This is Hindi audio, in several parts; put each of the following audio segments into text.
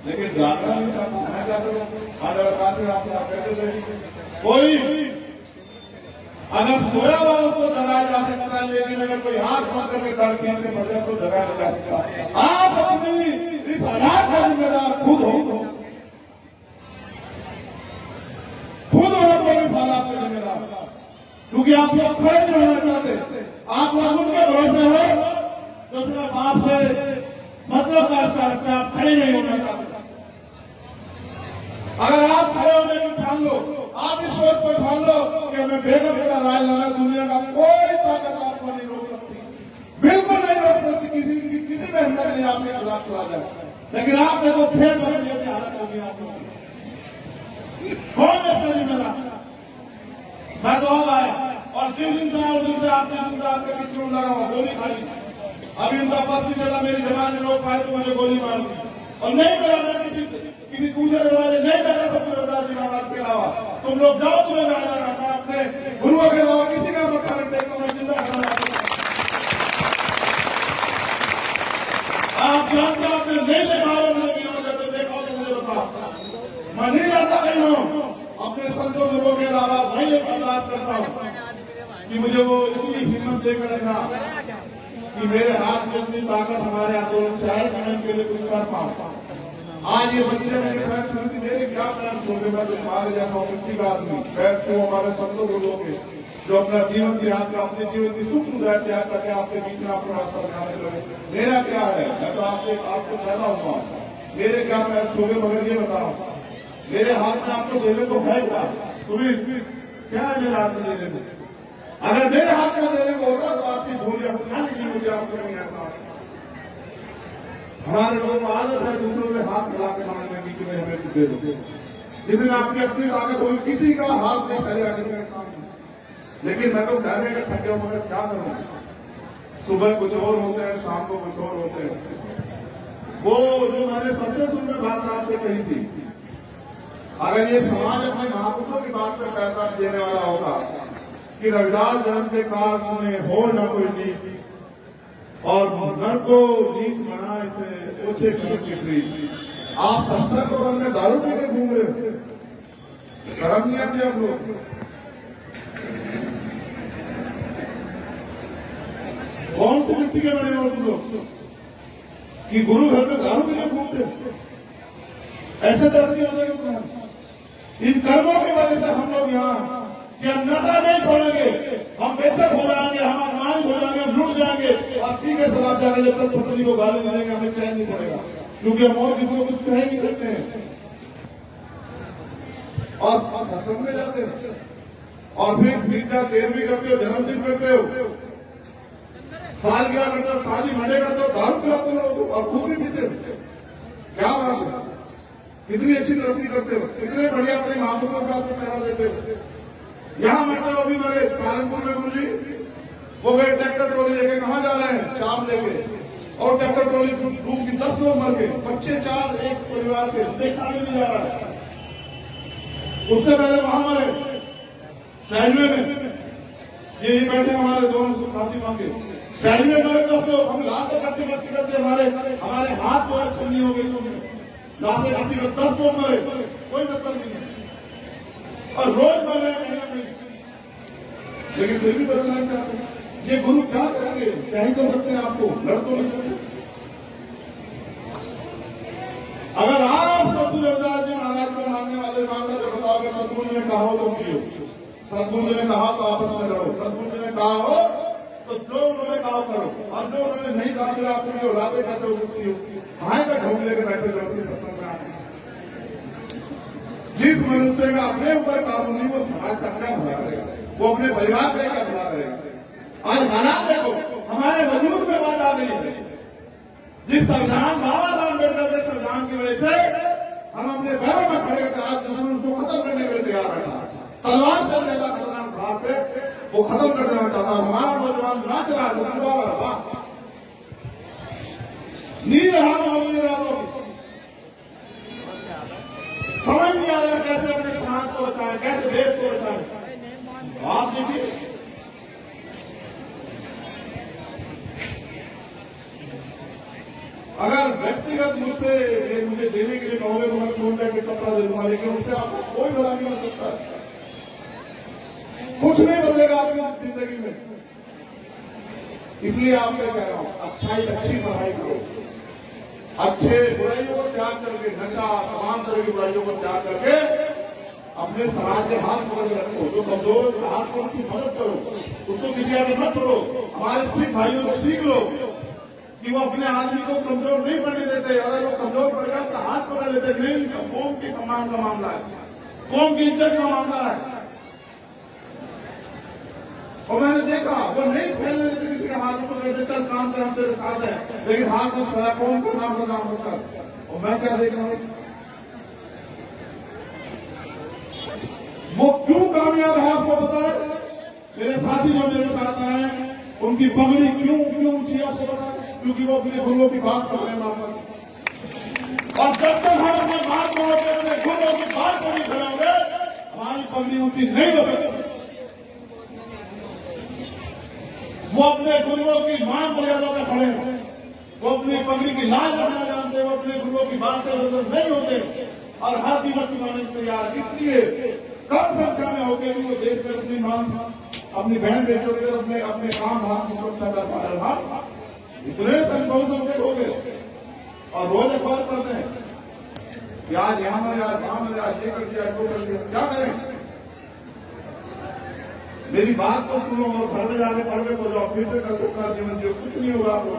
लेकिन जागना नहीं चाहता। मैं जाता हूँ आज अवकाश आपसे आप कहते थे कोई अगर सोया हुआ उसको जगाया जा सकता है, लेकिन अगर कोई हाथ पकड़ करके दर खींचने पड़ जाए तो जगाया नहीं जा सकता। आप अपनी इस हालात का जिम्मेदार खुद हो, खुद और कोई हालात का जिम्मेदार, क्योंकि आप लोग खड़े नहीं होना चाहते। आप लोग उनके भरोसे हो जो सिर्फ आपसे मतलब करता है, आप खड़े नहीं होना चाहते। अगर आप खड़े होने की ठान लो, आप इस सोच को ठान लो कि हमें बेगम का राज लाना, दुनिया का कोई ताकत आपको नहीं रोक सकती, बिल्कुल नहीं रोक सकती। किसी में हिम्मत नहीं आपके खिलाफ चला जाए। लेकिन आप देखो फिर बदलिए की हालत होगी आप लोगों की। कौन है इसका जिम्मेदार? मैं तो अब आया और जिस दिन से उस दिन से आपके बीच में लगा हुआ गोली खाई। अभी उनका बस नहीं चला, मेरी जवान ने रोक पाए तो मुझे गोली मार दी। और नहीं मेरा मैं किसी पूजा दरवाजे नहीं करता सतगुरु रविदास जी महाराज के अलावा। तुम लोग जाओ, तुम्हें जाया रहा मैं अपने गुरुओं के अलावा किसी का मक्का नहीं देखता। मैं जिंदा खड़ा आप जानते हो, आपने नहीं देखा हो, जब देखा तो मुझे बताओ। मैं नहीं जाता कहीं हूं, अपने संतों गुरुओं के अलावा मैं ये बर्दाश्त करता हूं कि मुझे वो इतनी हिम्मत देकर रखा कि मेरे हाथ में इतनी ताकत हमारे आंदोलन से आए कि मैं इनके लिए कुछ कर पाऊं। आज ये बच्चे मेरे पैर छूते, मेरे क्या पैर छूते? मैं तो तुम्हारे जैसा मिट्टी का आदमी पैर छू हमारे संतों गुरुओं के, जो अपना जीवन त्याग का, अपने जीवन की सुख सुविधा त्याग करके आपके बीच में आपको रास्ता बनाने लगे। मेरा क्या है? मैं तो आपसे पैदा हुआ, मेरे क्या पैर छूगे? मगर ये बताओ, मेरे हाथ में आपको देने को है क्या? तुम्हें क्या है मेरे हाथ में देने को? अगर मेरे हाथ में देने को होगा तो आपकी झोलियां खुला नहीं मुझे आपको नहीं एहसास। हमारे लोगों को आदत है दूसरों से हाथ मिला के मांगने की, तुम्हें हमें दे दो। जिस दिन आपकी अपनी ताकत होगी, किसी का हाथ नहीं फैलेगा किसी के सामने। लेकिन मैं तो डरने का थक गया, मगर क्या करूं? सुबह कुछ और होते हैं, शाम को कुछ और होते हैं। वो जो मैंने सबसे सुंदर बात आपसे कही थी, अगर ये समाज अपने महापुरुषों की बात पे पैसा देने वाला होता कि रविदास जन्म के कारण में हो न कोई नीति और नर को नीच बना इसे ओछे करम की प्रीत, आप सत्संग को बंद में दारू पी के घूम रहे हो, शर्म नहीं आती आप लोग? कौन सी मिट्टी के बने हो तुम लोग कि गुरु घर में दारू पी के घूमते हो? ऐसे तरक्की हो जाएगी तुम्हारी। इन कर्मों की वजह से हम लोग यहाँ कि हम नशा नहीं छोड़ेंगे, हम बेहतर हो जाएंगे, हम अपमानित हो जाएंगे, हम लुट जाएंगे और ठीक है सलाह जाएंगे। जब तक पत्नी को गाली नहीं देंगे हमें चैन नहीं पड़ेगा, क्योंकि हम और किसी को कुछ कह नहीं सकते हैं। और सत्संग में जाते हैं और फिर पिज्जा देर भी करते हो, जन्मदिन करते हो, सालगिरह करते हो, शादी मजे करते हो, दारू पिलाते हो और खुद भी पीते हो। क्या बात है? कितनी अच्छी तरक्की करते हो, कितने बढ़िया अपने महापुरुषों का पैरा देते हो। यहां बैठे हो अभी मेरे सहारनपुर में गुरु जी, वो गए ट्रैक्टर ट्रॉली लेके, कहां जा रहे हैं? चाप लेके, और ट्रैक्टर ट्रॉली डूब की 10 लोग मर गए, बच्चे 4 एक परिवार के, देखा भी नहीं जा रहा है। उससे पहले वहां मरे सहजवे में, यही बैठे हमारे दोनों सुखाती मांगे सहजवे मरे 10 लोग। हम लाते करते हमारे हाथ जो है छन्नी हो गई, लाते करते 10 लोग मरे, कोई मतलब नहीं है। और रोज मर रहे हैं, लेकिन फिर भी बदलना नहीं चाहते। ये गुरु क्या करेंगे? कह ही तो सकते हैं आपको, लड़ तो नहीं सकते। अगर आप सतगुरु रविदास जी महाराज को मानने वाले मानते तो बताओगे सतगुरु ने कहा हो तो पियो, सतगुरु जी ने कहा तो आपस में लड़ो, सतगुरु जी ने कहा हो तो जो उन्होंने कहा करो, और जो उन्होंने नहीं कहा फिर आपको औलादे कैसे हो सकती हो? कहां का ढूंढ लेकर बैठे करती सत्संग में आते। जिस मनुष्य का अपने ऊपर काबू नहीं, वो समाज का क्या भला करेगा? वो अपने परिवार का क्या भला करेगा? आज हालात देखो, हमारे वजूद में बात आ गई है। जिस संविधान बाबा साहब अम्बेडकर के संविधान की वजह से हम अपने पैरों में खड़े करते, आज दुश्मन उसको खत्म करने के लिए तैयार बैठा, तलवार से ज्यादा खतरनाक धार से वो खत्म कर देना चाहता है। हमारा नौजवान नाच रहा है, नींद हराम हो गई रातों की, समझ नहीं आ रहा कैसे अपने समाज को बचाएं, कैसे देश को बचाएं। आप देखिए, अगर व्यक्तिगत मुझसे मुझे देने के लिए कहोगे तो मैं फोन करके कपड़ा दे दूंगा, लेकिन उससे आपको कोई भला नहीं हो सकता है। कुछ नहीं बदलेगा आपकी जिंदगी में। इसलिए आपसे कह रहा हूं, अच्छी पढ़ाई करो, अच्छे बुराइयों को त्याग करके, नशा तमाम तरह की बुराइयों को त्याग करके अपने समाज के हाथ पकड़ के रखो। जो कमजोर है उसका हाथ पकड़ उसकी मदद करो, उसको किसी आगे मत छोड़ो। हमारे सिख भाइयों को सीख लो कि वो अपने आदमी को कमजोर नहीं पड़ने देते। अगर वो कमजोर पड़ेगा उसका हाथ पकड़ लेते। नहीं, सब कौम के सम्मान का मामला है, कौम की इज्जत का मामला है। और मैंने देखा वो नहीं फैलने देते किसी के हाथ, उसको कहते चल काम कर, हम तेरे साथ है, लेकिन हाथ में खड़ा कौन का नाम बदनाम होकर। और मैं क्या देख रहा हूं, वो क्यों कामयाब है आपको पता है? मेरे साथी जो मेरे साथ आए उनकी पगड़ी क्यों ऊंची आपको पता है? क्योंकि वो अपने गुरुओं की बात कर रहे हैं वापस। और जब तक हम अपने बात करोगे, अपने गुरुओं की बात को नहीं करोगे, हमारी पगड़ी ऊंची नहीं हो सकती। वो अपने गुरुओं की मान मर्यादा में खड़े हैं, वो अपनी पगड़ी की लाज रखना जानते, वो अपने गुरुओं की बात से नहीं होते और हर कीमत चुकाने के तैयार। इसलिए कम संख्या में होकर भी वो देश में अपनी मां, अपनी बहन बेटियों के अपने काम धाम की सुरक्षा कर पा रहे हैं। इतने संख्या हो गए और रोज अखबार पढ़ते हैं कि आज यहां मरे, आज वहां मरे, आज ये कर दिया, वो कर दिया। क्या करें? मेरी बात को सुनो और घर में जाके पढ़ के सो जाओ, फिर से कर सकता जीवन जो कुछ नहीं होगा। आपको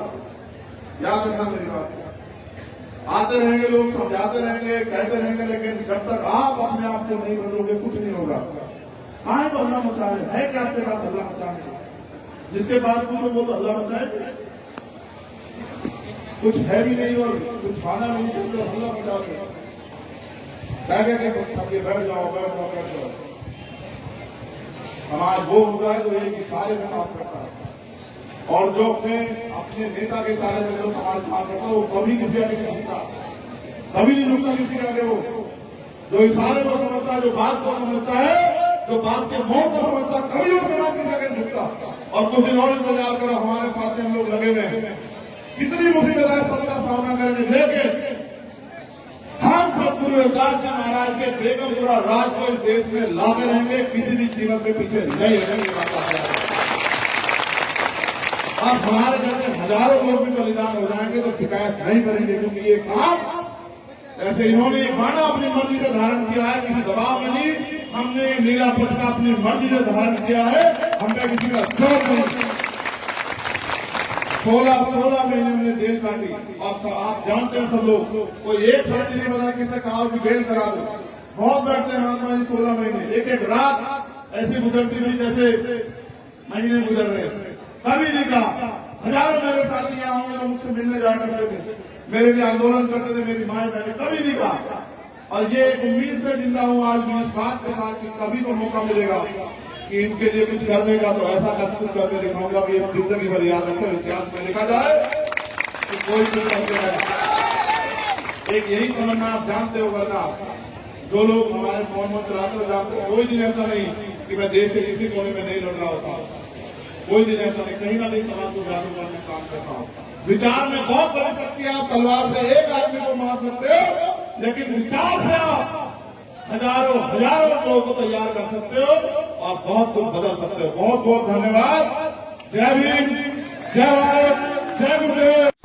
याद रखना मेरी बात। आते रहेंगे लोग, समझाते रहेंगे, कहते रहेंगे, लेकिन जब तक आप अपने आप को नहीं बदलोगे कुछ नहीं होगा। कहां तो हल्ला मचा रहे है क्या आपके पास हल्ला मचाने? जिसके पास कुछ हो वो तो हल्ला मचाए, कुछ है भी नहीं और कुछ खाना भी नहीं, तो हल्ला मचाते के बैठ जाओ, बैठ जाओ, बैठ जाओ। समाज वो होता है जो एक इशारे में काम करता है, और जो अपने नेता के इशारे में जो समाज काम करता है वो कभी किसी आगे नहीं झुकता, कभी नहीं झुकता किसी के आगे। वो जो इशारे को समझता है, जो बात को समझता है, जो बात के मोड़ को समझता है, कभी वो समाज किसी आगे नहीं झुकता। और कुछ दिन और इंतजार करो, हमारे साथ हम लोग लगे हुए हैं, कितनी मुसीबतें सबका सामना करने, लेकिन हम सब गुरु रविदास जी महाराज के बेगमपुरा राज को इस देश में लाते रहेंगे, किसी भी कीमत के पीछे नहीं रहेंगे। अब हमारे जैसे हजारों लोग भी बलिदान हो जाएंगे तो शिकायत नहीं करेंगे, क्योंकि ये काम ऐसे इन्होंने बाणा अपनी मर्जी से धारण किया है, किसी दबाव में नहीं। हमने नीला पटका अपनी मर्जी से धारण किया है, हमने किसी का जोर नहीं। 16 महीने में जेल काटी। और आप जानते हैं सब लोग, कोई एक साथी नहीं बता किसे कहा कि बेल करा दो। बहुत बैठते हैं महात्मा जी 16 महीने, एक रात ऐसी गुजरती थी जैसे महीने गुजर रहे। कभी नहीं कहा। हजारों मेरे साथी यहाँ होंगे तो मुझसे मिलने जाया करते थे, मेरे लिए आंदोलन करते थे, मेरी माए बहने, कभी नहीं कहा। और ये एक उम्मीद से जिंदा हूं आज मैं इस बात के साथ कि कभी तो मौका मिलेगा कि इनके लिए कुछ करने का, तो ऐसा कुछ करके दिखाऊंगा कि जिंदगी भर याद रखो, इतिहास में लिखा जाए कि कोई कुछ करते रहे। एक यही तमन्ना आप जानते हो, वरना जो लोग हमारे फोन में चलाते हो जानते हो, कोई दिन ऐसा नहीं कि मैं देश के किसी कोने में नहीं लड़ रहा होता। कोई दिन ऐसा नहीं, कहीं ना कहीं समाज को जागरूक करने का काम करता हूं। विचार में बहुत बड़ी शक्ति है। आप तलवार से एक आदमी को मार सकते हो, लेकिन विचार से आप हजारों लोगों को तैयार कर सकते हो और बहुत कुछ बदल सकते हो। बहुत बहुत धन्यवाद। जय भीम, जय भारत, जय गुरुदेव।